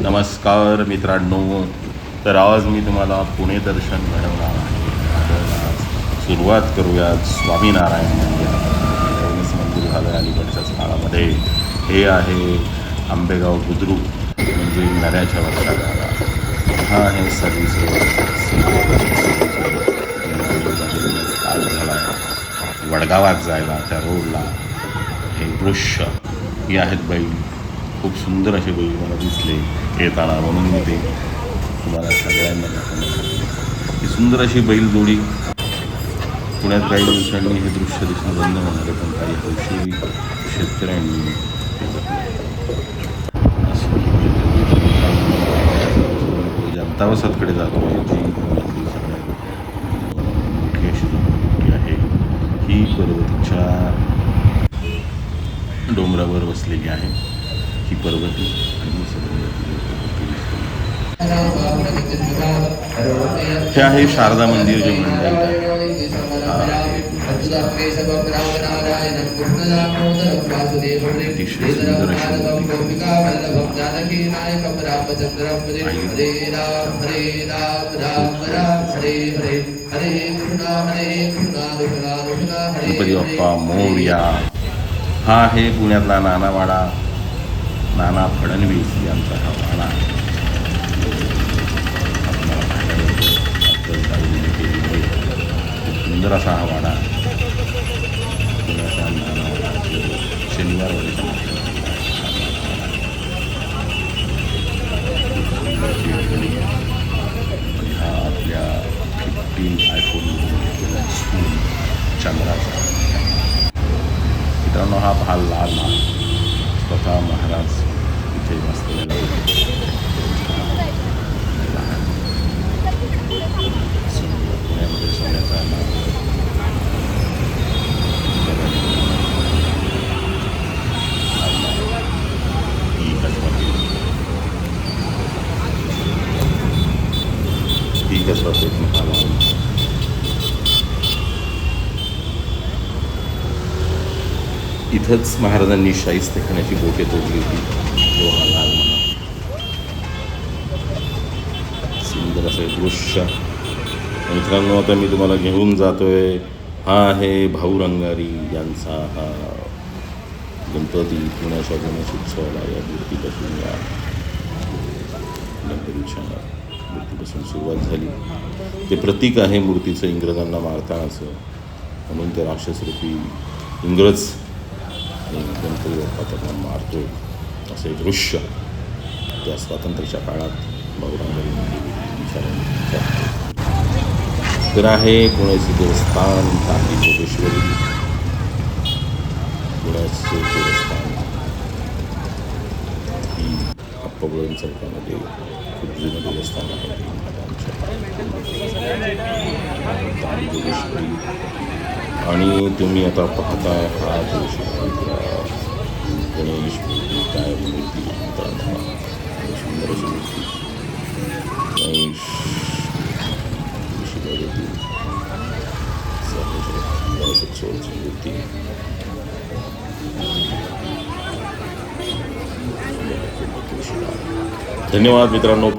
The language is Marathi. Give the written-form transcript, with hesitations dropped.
नमस्कार मित्रांनो. तर आज मी तुम्हाला पुणे दर्शन घडवणार आहे. तर आज सुरुवात करूयात स्वामीनारायण मंदिर. नवीनच मंदिर झालं अलीकडच्याच काळामध्ये. हे आहे आंबेगाव बुद्रुक, म्हणजे नऱ्याच्या वरचा गाडा. हा आहे सर्विस आज झाला आहे वडगावात जायला त्या रोडला. हे दृश्य ही आहेत बैल. खूप सुंदर असे बैल मला दिसले येताना, म्हणून मी ते तुम्हाला सगळ्यांना दाखवण्यासाठी. ही सुंदर अशी बैलजोडी. पुण्यात काही दिवसांनी हे दृश्य दिसणं बंद होणार आहे, पण काही हौशी शेतकऱ्यांनी जनता वसाहतकडे जातो आहे. जी पुण्यातली सगळ्यात मोठी अशी झोपडपट्टी आहे. ही पर्वतीच्या डोंगरावर बसलेली आहे. ही पर्वती आणि हे आहे शारदा मंदिर, जे मंडळ अतिशय सुंदर गणपती बाप्पा मोरया. हा आहे पुण्यातला नानावाडा. नाना फडणवीस यांचा हा वाडा खूप सुंदर असा हा वाडा. पुण्याचा नानावाडा शनिवार हा आपल्या 15 iPhone चंद्राचा. मित्रांनो, हा लाल स्वतः महाराज इथे बसलेला पुण्यामध्ये सोन्याचा ही कसवा इथंच महाराजांनी शाहिस्तेखानाची बोटे तोडली होती. तो हा लाल सुंदर असं दृश्य. मित्रांनो, आता मी तुम्हाला घेऊन जातोय. हा आहे भाऊ रंगारी यांचा हा गणपती. पुण्याच्या गणेशोत्सवाला या मूर्तीपासून गणपतीच्या मूर्तीपासून सुरुवात झाली. ते प्रतीक आहे मूर्तीचं इंग्रजांना मारतानाचं, म्हणून ते राक्षसरूपी इंग्रज गणपती बाप्पा त्यांना मारतो असं एक दृश्य त्या स्वातंत्र्याच्या काळात भाऊरंगारी तर आहे. पुण्याचे देवस्थान तांबी जोगेश्वरी. पुण्याचे देवस्थान ही अप्पाबळवंत चौकामध्ये खूप जुनं देवस्थान आहे. तांबी जोगेश्वरी. आणि तुम्ही आता पाहताय हा जो गणेश मूर्ती, काय मूर्ती मित्रांनो, सुंदर अशी मूर्ती गणेश गणेशोत्सवाची मूर्ती. धन्यवाद मित्रांनो.